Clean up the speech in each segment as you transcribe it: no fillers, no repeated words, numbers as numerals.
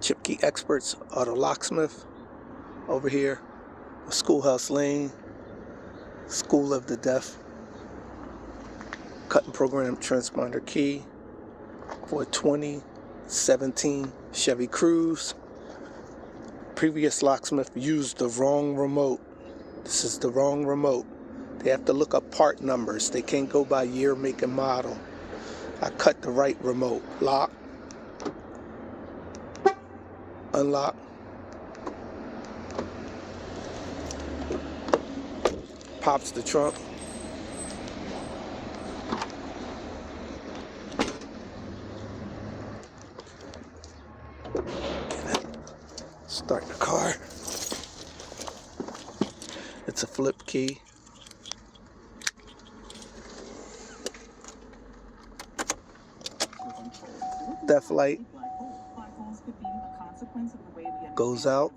ChipKey Experts Auto Locksmith over here, Schoolhouse Lane, School of the Deaf. Cut and program transponder key for a 2017 Chevy Cruze. Previous locksmith used the wrong remote. This is the wrong remote. They have to look up part numbers. They can't go by year, make, and model. I cut the right remote. Lock, unlock, pops the trunk, start the car. It's a flip key. Theft light goes out.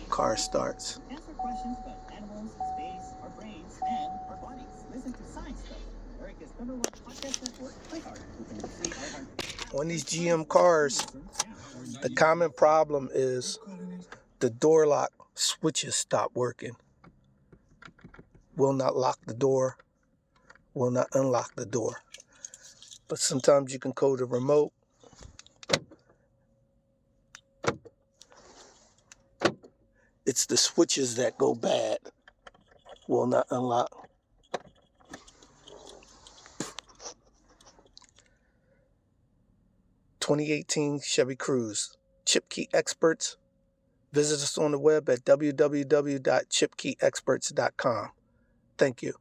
Car starts. Answer questions about animals, space, our brains, and our bodies. Listen to Science Stuff, America's #1 podcast network, iHeart. On these GM cars, the common problem is the door lock switches stop working. Will not lock the door, will not unlock the door. But sometimes you can code a remote. It's the switches that go bad, will not unlock. '18 Chevy Cruze. ChipKey Experts. Visit us on the web at www.chipkeyexperts.com. Thank you.